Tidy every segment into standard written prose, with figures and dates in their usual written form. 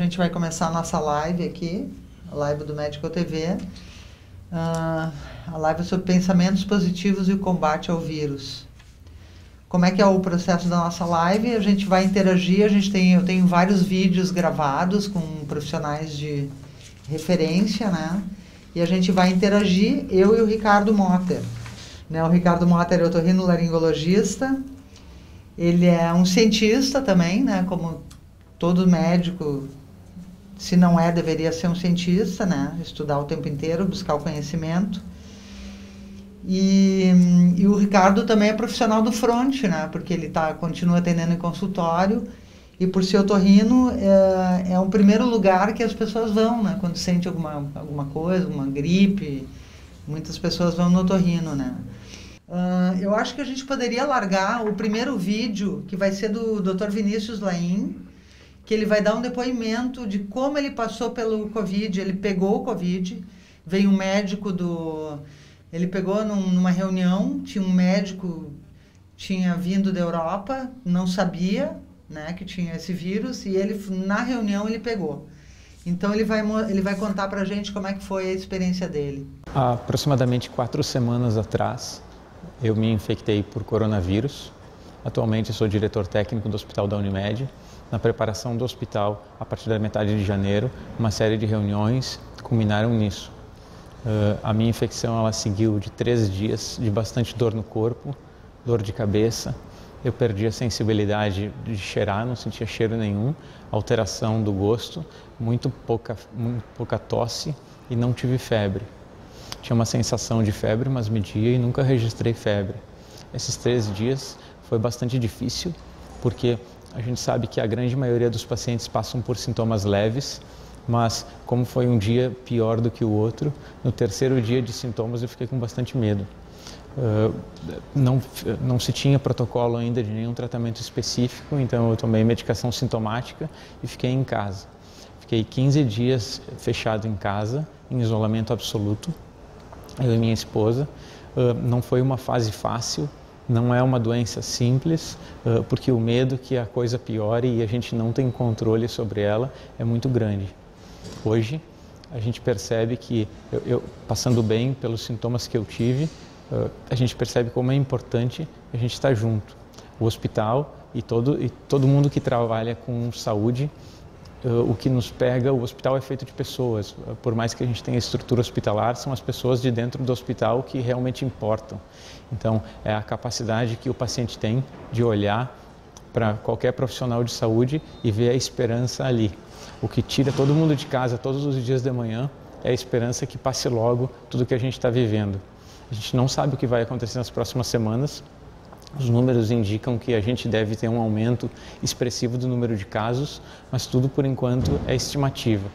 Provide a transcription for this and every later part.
gente vai começar a nossa live aqui, a live do Medical TV. A live é sobre pensamentos positivos e o combate ao vírus. Como é que é o processo da nossa live? A gente vai interagir, eu tenho vários vídeos gravados com profissionais de referência, né? E a gente vai interagir, eu e o Ricardo Motter. Né? O Ricardo Motter é otorrinolaringologista, ele é um cientista também, né? Como todo médico, se não é, deveria ser um cientista, né? Estudar o tempo inteiro, buscar o conhecimento. E o Ricardo também é profissional do front, né? Porque ele continua atendendo em consultório e por ser otorrino é o primeiro lugar que as pessoas vão, né? Quando sente alguma coisa, uma gripe, muitas pessoas vão no otorrino, né? Eu acho que a gente poderia largar o primeiro vídeo, que vai ser do Dr. Vinícius Laim, que ele vai dar um depoimento de como ele passou pelo Covid. Ele pegou o Covid, veio um médico ele pegou numa reunião, tinha um médico, tinha vindo da Europa, não sabia, né, que tinha esse vírus, e na reunião ele pegou. Então ele vai contar pra gente como é que foi a experiência dele. Há aproximadamente 4 semanas atrás, eu me infectei por coronavírus. Atualmente eu sou diretor técnico do Hospital da Unimed. Na preparação do hospital, a partir da metade de janeiro, uma série de reuniões culminaram nisso. A minha infecção ela seguiu de 13 dias de bastante dor no corpo, dor de cabeça. Eu perdi a sensibilidade de cheirar, não sentia cheiro nenhum, alteração do gosto, muito pouca tosse e não tive febre. Tinha uma sensação de febre, mas media e nunca registrei febre. Esses 13 dias foi bastante difícil, porque a gente sabe que a grande maioria dos pacientes passam por sintomas leves, mas como foi um dia pior do que o outro, no terceiro dia de sintomas eu fiquei com bastante medo. Não se tinha protocolo ainda de nenhum tratamento específico, então eu tomei medicação sintomática e fiquei em casa. Fiquei 15 dias fechado em casa, em isolamento absoluto, eu e minha esposa. Não foi uma fase fácil. Não é uma doença simples, porque o medo que a coisa piore e a gente não tem controle sobre ela é muito grande. Hoje, a gente percebe que, passando bem pelos sintomas que eu tive, a gente percebe como é importante a gente estar junto. O hospital e todo mundo que trabalha com saúde, o que nos pega, o hospital é feito de pessoas. Por mais que a gente tenha estrutura hospitalar, são as pessoas de dentro do hospital que realmente importam. Então, é a capacidade que o paciente tem de olhar para qualquer profissional de saúde e ver a esperança ali. O que tira todo mundo de casa todos os dias de manhã é a esperança que passe logo tudo que a gente está vivendo. A gente não sabe o que vai acontecer nas próximas semanas. Os números indicam que a gente deve ter um aumento expressivo do número de casos, mas tudo por enquanto é estimativa.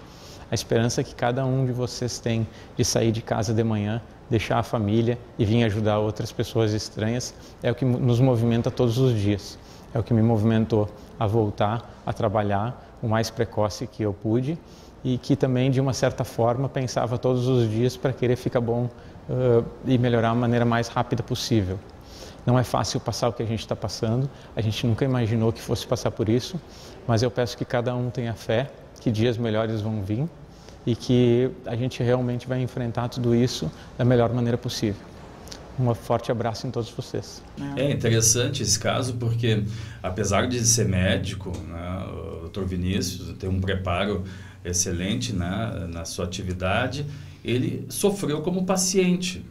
A esperança que cada um de vocês tem de sair de casa de manhã, deixar a família e vir ajudar outras pessoas estranhas é o que nos movimenta todos os dias. É o que me movimentou a voltar a trabalhar o mais precoce que eu pude e que também, de uma certa forma, pensava todos os dias para querer ficar bom e melhorar da maneira mais rápida possível. Não é fácil passar o que a gente está passando, a gente nunca imaginou que fosse passar por isso, mas eu peço que cada um tenha fé, que dias melhores vão vir e que a gente realmente vai enfrentar tudo isso da melhor maneira possível. Um forte abraço em todos vocês. É interessante esse caso porque, apesar de ser médico, né, o Dr. Vinícius tem um preparo excelente, né, na sua atividade, ele sofreu como paciente.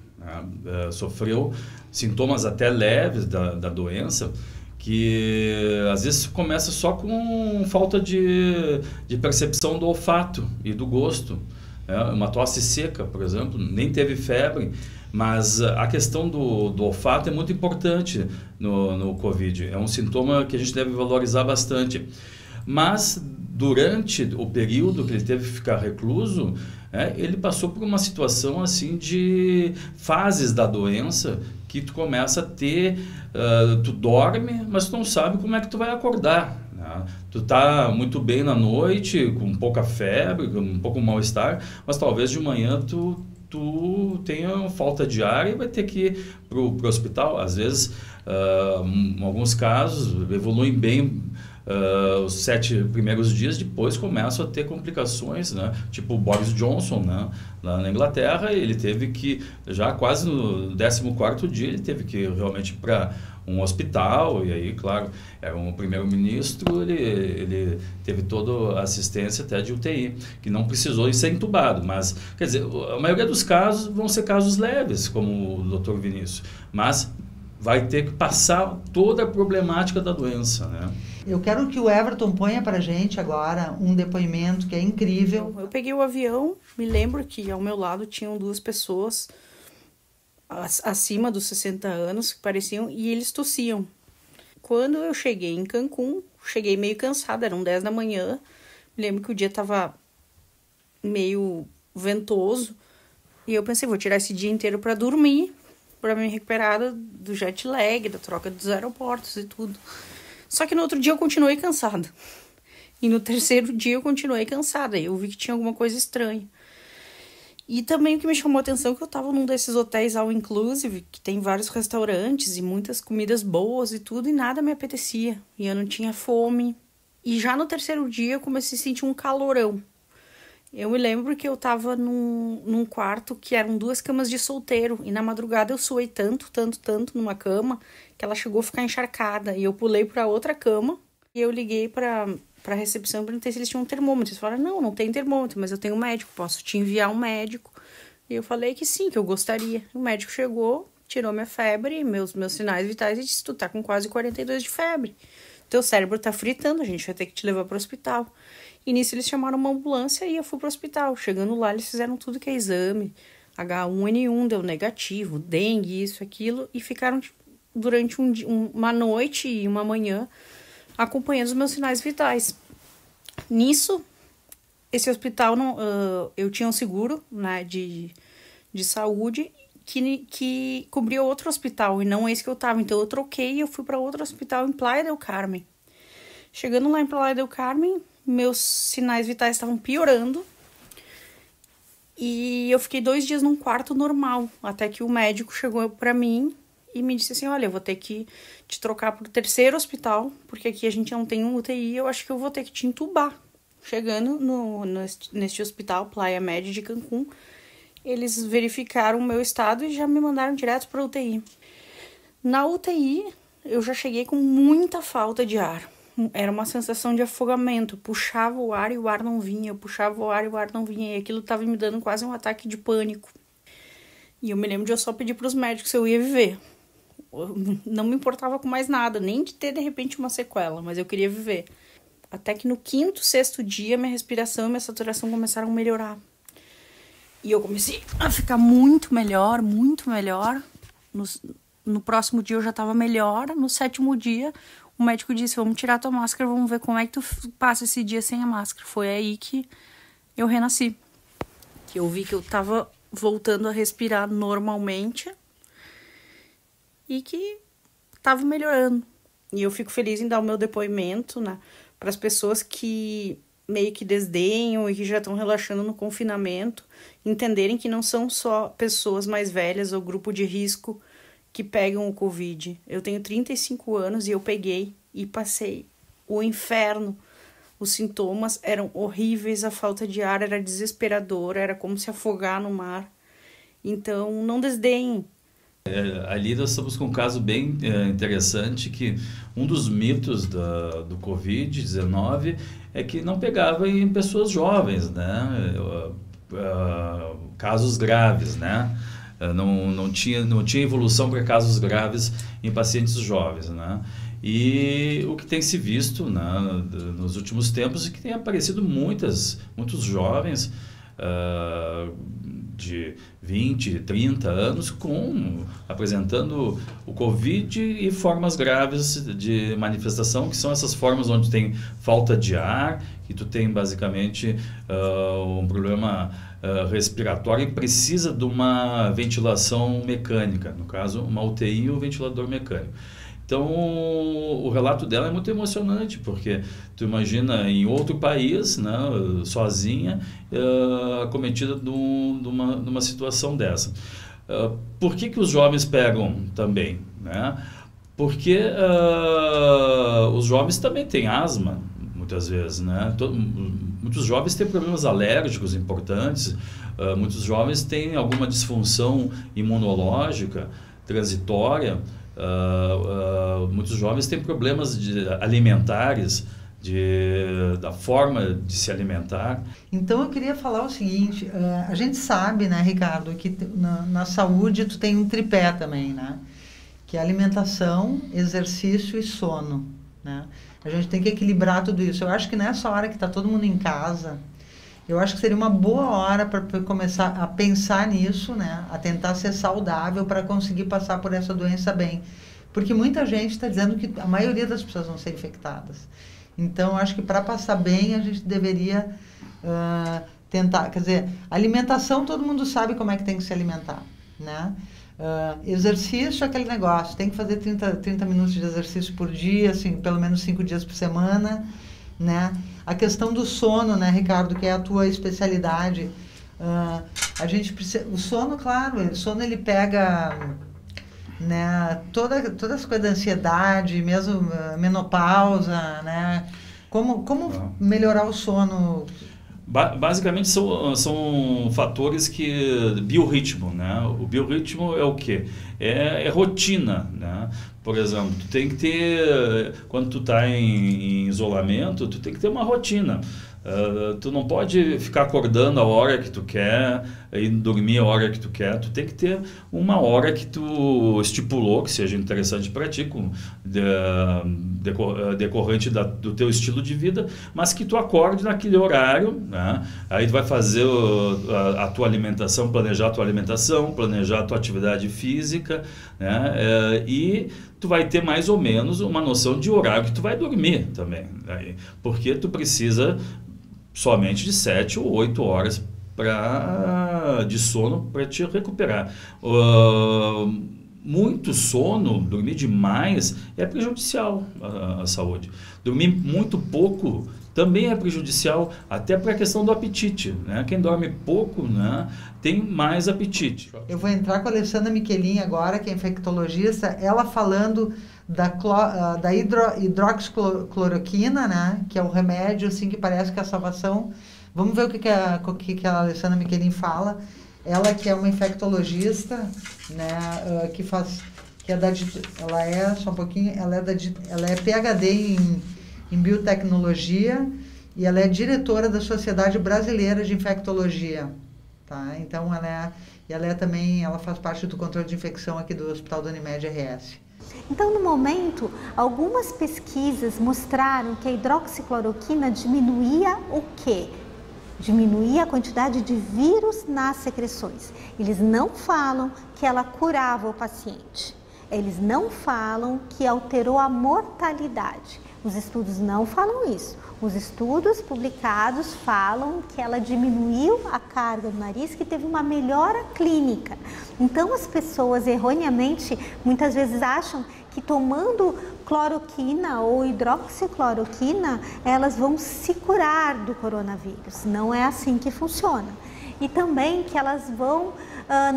Sofreu sintomas até leves da doença, que às vezes começa só com falta de percepção do olfato e do gosto. Uma tosse seca, por exemplo, nem teve febre, mas a questão do olfato é muito importante no Covid. É um sintoma que a gente deve valorizar bastante. Mas durante o período que ele teve que ficar recluso, ele passou por uma situação assim de fases da doença que tu começa a ter, tu dorme, mas tu não sabe como é que tu vai acordar, né? Tu tá muito bem na noite, com pouca febre, com um pouco mal-estar, mas talvez de manhã tu tenha falta de ar e vai ter que ir pro hospital. Às vezes, em alguns casos, evoluem bem os 7 primeiros dias, depois começam a ter complicações, né? Tipo o Boris Johnson, né? Lá na Inglaterra, ele teve que, já quase no 14º dia, ele teve que realmente ir para um hospital, e aí, claro, era um primeiro-ministro, ele teve toda a assistência até de UTI, que não precisou ser entubado, mas, quer dizer, a maioria dos casos vão ser casos leves, como o Dr. Vinícius, mas vai ter que passar toda a problemática da doença, né? Eu quero que o Everton ponha pra gente agora um depoimento que é incrível. Eu peguei o avião, me lembro que ao meu lado tinham 2 pessoas acima dos 60 anos que pareciam, e eles tossiam. Quando eu cheguei em Cancún, cheguei meio cansada, eram 10 da manhã, me lembro que o dia estava meio ventoso, e eu pensei, vou tirar esse dia inteiro para dormir, para me recuperar do jet lag, da troca dos aeroportos e tudo. Só que no outro dia eu continuei cansada. E no 3º dia eu continuei cansada. Eu vi que tinha alguma coisa estranha. E também o que me chamou a atenção é que eu tava num desses hotéis all inclusive, que tem vários restaurantes e muitas comidas boas e tudo, e nada me apetecia. E eu não tinha fome. E já no 3º dia eu comecei a sentir um calorão. Eu me lembro que eu tava num quarto que eram 2 camas de solteiro. E na madrugada eu suei tanto numa cama que ela chegou a ficar encharcada. E eu pulei pra outra cama e eu liguei pra recepção e perguntei se eles tinham um termômetro. Eles falaram, não tem termômetro, mas eu tenho um médico, posso te enviar um médico. E eu falei que sim, que eu gostaria. O médico chegou, tirou minha febre, meus sinais vitais e disse, tu tá com quase 42 de febre. Teu cérebro tá fritando, a gente vai ter que te levar pro hospital. E nisso eles chamaram uma ambulância e eu fui pro hospital. Chegando lá, eles fizeram tudo que é exame. H1N1 deu negativo, dengue, isso, aquilo. E ficaram durante uma noite e uma manhã acompanhando os meus sinais vitais. Nisso, esse hospital, eu tinha um seguro, né, de saúde que cobria outro hospital e não esse que eu tava. Então eu troquei e eu fui para outro hospital em Playa del Carmen. Chegando lá em Playa del Carmen, meus sinais vitais estavam piorando e eu fiquei 2 dias num quarto normal, até que o médico chegou para mim e me disse assim, olha, eu vou ter que te trocar pro 3º hospital, porque aqui a gente não tem um UTI, eu acho que eu vou ter que te entubar. Chegando neste hospital, Playa Med de Cancún, eles verificaram o meu estado e já me mandaram direto para UTI. Na UTI, eu já cheguei com muita falta de ar. Era uma sensação de afogamento. Puxava o ar e o ar não vinha. Eu puxava o ar e o ar não vinha. E aquilo estava me dando quase um ataque de pânico. E eu me lembro de eu só pedir para os médicos se eu ia viver. Eu não me importava com mais nada, nem de ter de repente uma sequela, mas eu queria viver. Até que no 5º, 6º dia, minha respiração e minha saturação começaram a melhorar. E eu comecei a ficar muito melhor, muito melhor. No próximo dia eu já estava melhor. No 7º dia, o médico disse, vamos tirar tua máscara, vamos ver como é que tu passa esse dia sem a máscara. Foi aí que eu renasci. Que eu vi que eu estava voltando a respirar normalmente e que estava melhorando. E eu fico feliz em dar o meu depoimento, né, para as pessoas que meio que desdenham e que já estão relaxando no confinamento, entenderem que não são só pessoas mais velhas ou grupo de risco que pegam o Covid. Eu tenho 35 anos e eu peguei e passei o inferno. Os sintomas eram horríveis, a falta de ar era desesperadora, era como se afogar no mar. Então, não desdenhem. Ali nós estamos com um caso bem interessante, que um dos mitos do Covid-19 é que não pegava em pessoas jovens, né? Casos graves, né? Não tinha evolução para casos graves em pacientes jovens, né? E o que tem se visto, né, nos últimos tempos é que tem aparecido muitos jovens de 20, 30 anos apresentando o Covid e formas graves de manifestação, que são essas formas onde tem falta de ar, que tu tem basicamente um problema respiratório e precisa de uma ventilação mecânica, no caso uma UTI ou ventilador mecânico. Então, o relato dela é muito emocionante, porque tu imagina em outro país, né, sozinha, acometida de uma situação dessa. Por que os jovens pegam também, né? Porque os jovens também têm asma, muitas vezes, né? Muitos jovens têm problemas alérgicos importantes, muitos jovens têm alguma disfunção imunológica transitória, muitos jovens têm problemas alimentares, da forma de se alimentar. Então eu queria falar o seguinte, a gente sabe, né, Ricardo, que na saúde tu tem um tripé também, né? Que é alimentação, exercício e sono, né? A gente tem que equilibrar tudo isso. Eu acho que nessa hora que está todo mundo em casa, eu acho que seria uma boa hora para começar a pensar nisso, né? A tentar ser saudável para conseguir passar por essa doença bem. Porque muita gente está dizendo que a maioria das pessoas vão ser infectadas. Então, acho que para passar bem, a gente deveria tentar... Quer dizer, alimentação, todo mundo sabe como é que tem que se alimentar, né? Exercício é aquele negócio, tem que fazer 30 minutos de exercício por dia, assim, pelo menos 5 dias por semana, né? A questão do sono, né, Ricardo, que é a tua especialidade, a gente precisa... O sono, claro, o sono ele pega... Né, todas as coisas da ansiedade, mesmo menopausa, né? Como melhorar o sono? Basicamente são fatores que... biorritmo, né? O biorritmo é o quê? É rotina, né? Por exemplo, tu tem que ter... Quando tu está em isolamento, tu tem que ter uma rotina. Tu não pode ficar acordando a hora que tu quer e dormir a hora que tu quer. Tu tem que ter uma hora que tu estipulou que seja interessante para ti, decorrente do teu estilo de vida, mas que tu acorde naquele horário, né? Aí tu vai fazer a tua alimentação, planejar a tua alimentação, planejar a tua atividade física, né? E tu vai ter mais ou menos uma noção de horário que tu vai dormir também, né? Porque tu precisa somente de 7 ou 8 horas de sono para te recuperar. Muito sono, dormir demais, é prejudicial à saúde. Dormir muito pouco também é prejudicial, até para a questão do apetite, né? Quem dorme pouco, né, tem mais apetite. Eu vou entrar com a Alessandra Michelin agora, que é infectologista, ela falando da hidroxicloroquina, né, que é um remédio assim, que parece que é a salvação. Vamos ver o que a Alessandra Michelin fala. Ela que é uma infectologista, né, ela é só um pouquinho, ela é PhD em biotecnologia e ela é diretora da Sociedade Brasileira de Infectologia, tá? Então ela faz parte do controle de infecção aqui do Hospital da Unimed RS. Então, no momento, algumas pesquisas mostraram que a hidroxicloroquina diminuía o quê? Diminuía a quantidade de vírus nas secreções. Eles não falam que ela curava o paciente. Eles não falam que alterou a mortalidade. Os estudos não falam isso. Os estudos publicados falam que ela diminuiu a carga do nariz, que teve uma melhora clínica. Então as pessoas erroneamente muitas vezes acham que tomando cloroquina ou hidroxicloroquina elas vão se curar do coronavírus. Não é assim que funciona. E também que elas vão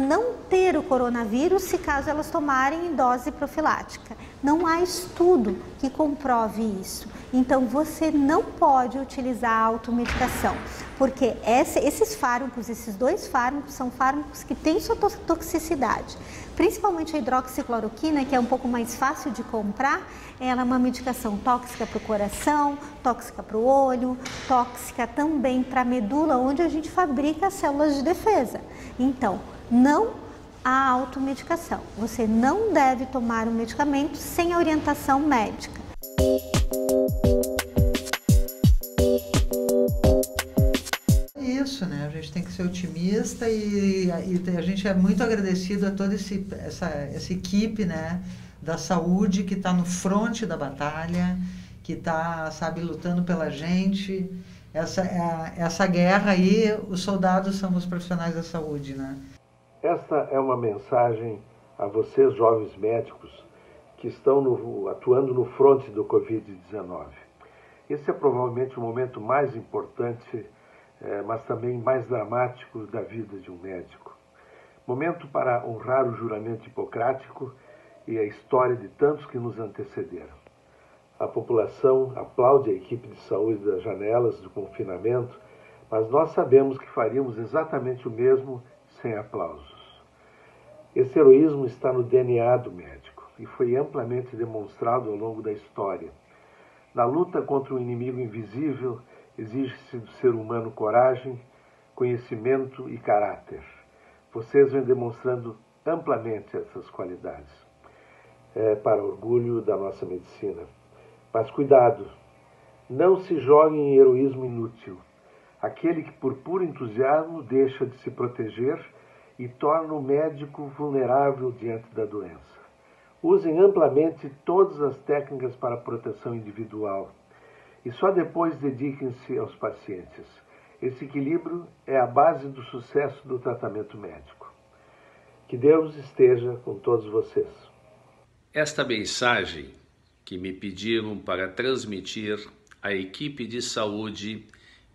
não ter o coronavírus se caso elas tomarem em dose profilática. Não há estudo que comprove isso. Então você não pode utilizar a automedicação, porque esses dois fármacos são fármacos que têm sua toxicidade. Principalmente a hidroxicloroquina, que é um pouco mais fácil de comprar, ela é uma medicação tóxica para o coração, tóxica para o olho, tóxica também para a medula, onde a gente fabrica as células de defesa. Então, não há automedicação. Você não deve tomar um medicamento sem a orientação médica. Isso, né? A gente tem que ser otimista e a gente é muito agradecido a toda essa equipe, né, da saúde que está no fronte da batalha, que está, sabe, lutando pela gente. Essa guerra aí, os soldados são os profissionais da saúde, né? Esta é uma mensagem a vocês, jovens médicos, que estão atuando no fronte do Covid-19. Esse é provavelmente o momento mais importante, mas também mais dramático da vida de um médico. Momento para honrar o juramento hipocrático e a história de tantos que nos antecederam. A população aplaude a equipe de saúde das janelas do confinamento, mas nós sabemos que faríamos exatamente o mesmo sem aplausos. Esse heroísmo está no DNA do médico e foi amplamente demonstrado ao longo da história. Na luta contra um inimigo invisível, exige-se do ser humano coragem, conhecimento e caráter. Vocês vêm demonstrando amplamente essas qualidades. É para orgulho da nossa medicina. Mas cuidado, não se jogue em heroísmo inútil. Aquele que por puro entusiasmo deixa de se proteger e torna o médico vulnerável diante da doença. Usem amplamente todas as técnicas para a proteção individual e só depois dediquem-se aos pacientes. Esse equilíbrio é a base do sucesso do tratamento médico. Que Deus esteja com todos vocês. Esta mensagem que me pediram para transmitir à equipe de saúde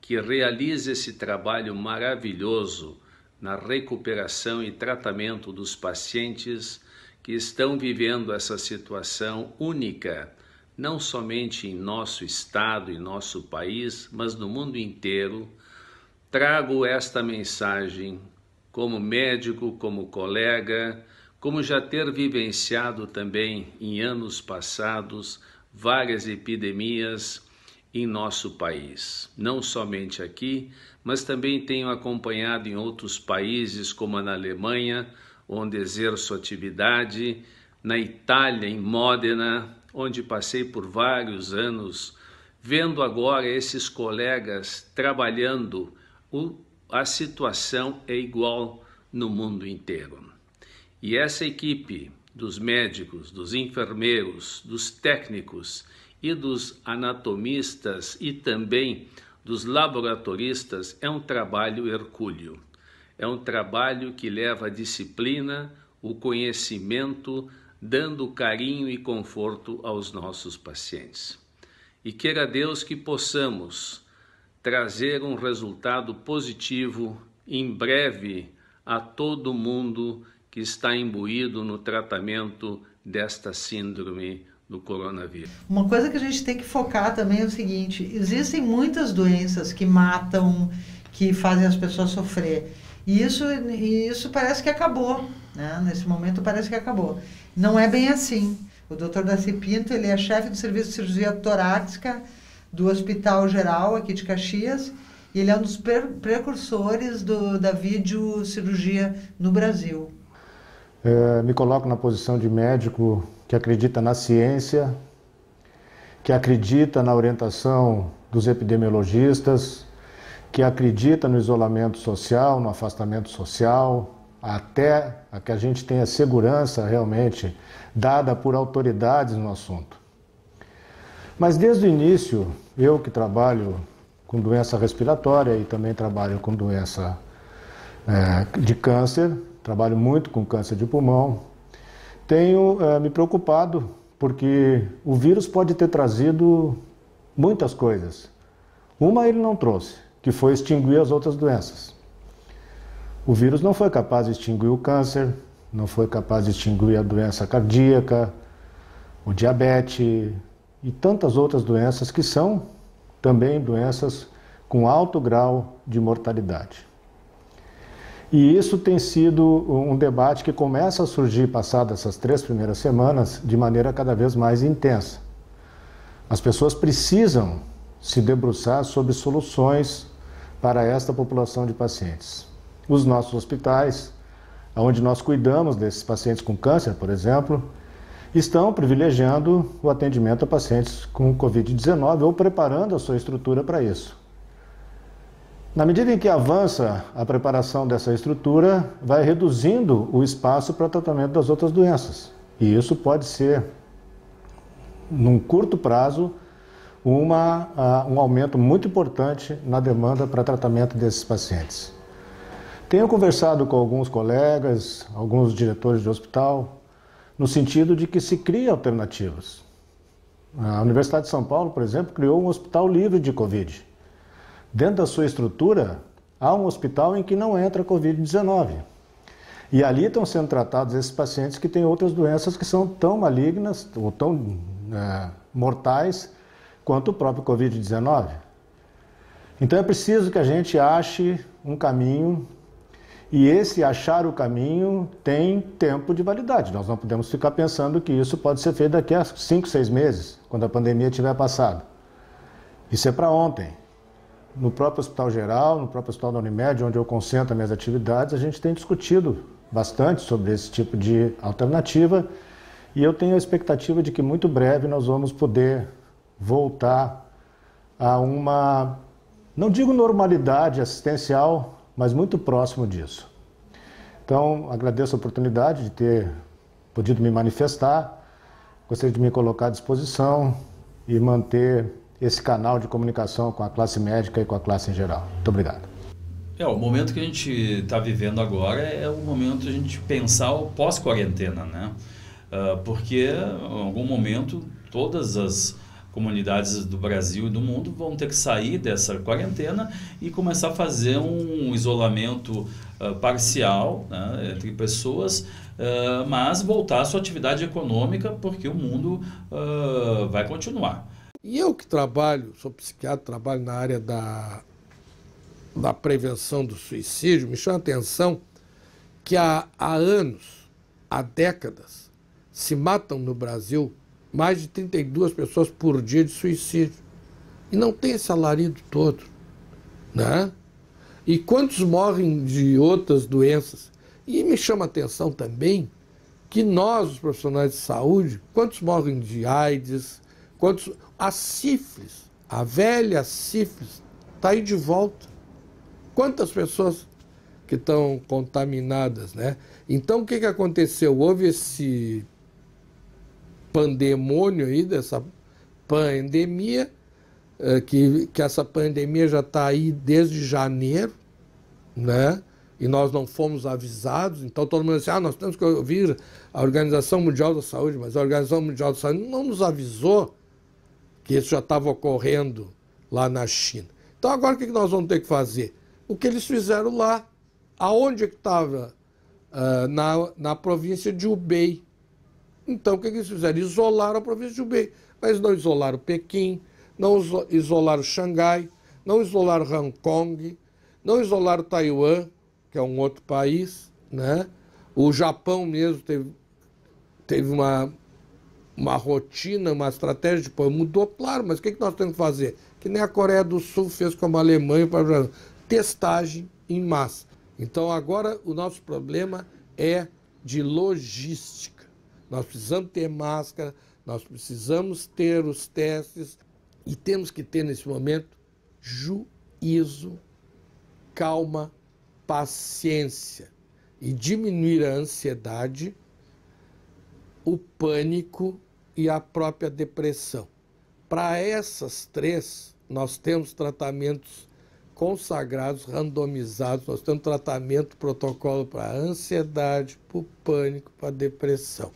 que realiza esse trabalho maravilhoso na recuperação e tratamento dos pacientes que estão vivendo essa situação única, não somente em nosso estado e nosso país, mas no mundo inteiro. Trago esta mensagem como médico, como colega, como já ter vivenciado também em anos passados várias epidemias em nosso país. Não somente aqui, mas também tenho acompanhado em outros países, como na Alemanha, onde exerço atividade, na Itália, em Módena, onde passei por vários anos, vendo agora esses colegas trabalhando. A situação é igual no mundo inteiro. E essa equipe dos médicos, dos enfermeiros, dos técnicos e dos anatomistas e também dos laboratoristas é um trabalho hercúleo. É um trabalho que leva a disciplina, o conhecimento, dando carinho e conforto aos nossos pacientes. E queira Deus que possamos trazer um resultado positivo em breve a todo mundo que está imbuído no tratamento desta síndrome do coronavírus. Uma coisa que a gente tem que focar também é o seguinte: existem muitas doenças que matam, que fazem as pessoas sofrer. E isso parece que acabou, né? Nesse momento parece que acabou. Não é bem assim. O Dr. Darcy Pinto, ele é chefe do serviço de cirurgia torácica do Hospital Geral aqui de Caxias, e ele é um dos precursores da videocirurgia no Brasil. Me coloco na posição de médico que acredita na ciência, que acredita na orientação dos epidemiologistas, que acredita no isolamento social, no afastamento social, até a que a gente tenha segurança realmente dada por autoridades no assunto. Mas desde o início, eu que trabalho com doença respiratória e também trabalho com doença de câncer, trabalho muito com câncer de pulmão, tenho me preocupado porque o vírus pode ter trazido muitas coisas. Uma ele não trouxe, que foi extinguir as outras doenças. O vírus não foi capaz de extinguir o câncer, não foi capaz de extinguir a doença cardíaca, o diabetes e tantas outras doenças que são também doenças com alto grau de mortalidade. E isso tem sido um debate que começa a surgir, passadas essas 3 primeiras semanas, de maneira cada vez mais intensa. As pessoas precisam se debruçar sobre soluções para esta população de pacientes. Os nossos hospitais, onde nós cuidamos desses pacientes com câncer, por exemplo, estão privilegiando o atendimento a pacientes com Covid-19 ou preparando a sua estrutura para isso. Na medida em que avança a preparação dessa estrutura, vai reduzindo o espaço para tratamento das outras doenças. E isso pode ser, num curto prazo, um aumento muito importante na demanda para tratamento desses pacientes. Tenho conversado com alguns colegas, alguns diretores de hospital, no sentido de que se cria alternativas. A Universidade de São Paulo, por exemplo, criou um hospital livre de Covid. Dentro da sua estrutura, há um hospital em que não entra Covid-19. E ali estão sendo tratados esses pacientes que têm outras doenças que são tão malignas ou tão mortais quanto o próprio Covid-19. Então é preciso que a gente ache um caminho, e esse achar o caminho tem tempo de validade. Nós não podemos ficar pensando que isso pode ser feito daqui a 5, 6 meses, quando a pandemia tiver passado. Isso é para ontem. No próprio Hospital Geral, no próprio Hospital da Unimed, onde eu concentro minhas atividades, a gente tem discutido bastante sobre esse tipo de alternativa, e eu tenho a expectativa de que muito breve nós vamos poder voltar a uma, não digo normalidade assistencial, mas muito próximo disso. Então, agradeço a oportunidade de ter podido me manifestar, gostaria de me colocar à disposição e manter esse canal de comunicação com a classe médica e com a classe em geral. Muito obrigado. O momento que a gente está vivendo agora é o momento de a gente pensar o pós-quarentena, né? Porque em algum momento todas as comunidades do Brasil e do mundo vão ter que sair dessa quarentena e começar a fazer um isolamento parcial, né, entre pessoas, mas voltar à sua atividade econômica, porque o mundo vai continuar. E eu que trabalho, sou psiquiatra, trabalho na área da prevenção do suicídio, me chama a atenção que há anos, há décadas, se matam no Brasil mais de 32 pessoas por dia de suicídio. E não tem esse alarido todo, né? E quantos morrem de outras doenças? E me chama a atenção também que nós, os profissionais de saúde, quantos morrem de AIDS, quantos... A sífilis, a velha sífilis, está aí de volta. Quantas pessoas que estão contaminadas, né? Então, o que aconteceu? Houve esse pandemônio aí, dessa pandemia, que essa pandemia já está aí desde janeiro, né? E nós não fomos avisados, então todo mundo diz assim, nós temos que ouvir a Organização Mundial da Saúde, mas a Organização Mundial da Saúde não nos avisou que isso já estava ocorrendo lá na China. Então agora o que nós vamos ter que fazer? O que eles fizeram lá, aonde que estava? Na província de Hubei. Então, o que eles fizeram? Isolaram a província de Hubei. Mas não isolaram Pequim, não isolaram Xangai, não isolaram Hong Kong, não isolaram Taiwan, que é um outro país, né? O Japão mesmo teve uma rotina, uma estratégia de mudou, claro, mas o que nós temos que fazer? Que nem a Coreia do Sul fez com a Alemanha, testagem em massa. Então, agora o nosso problema é de logística. Nós precisamos ter máscara, nós precisamos ter os testes e temos que ter, nesse momento, juízo, calma, paciência e diminuir a ansiedade, o pânico e a própria depressão. Para essas três, nós temos tratamentos consagrados, randomizados, nós temos tratamento, protocolo para a ansiedade, para o pânico, para a depressão.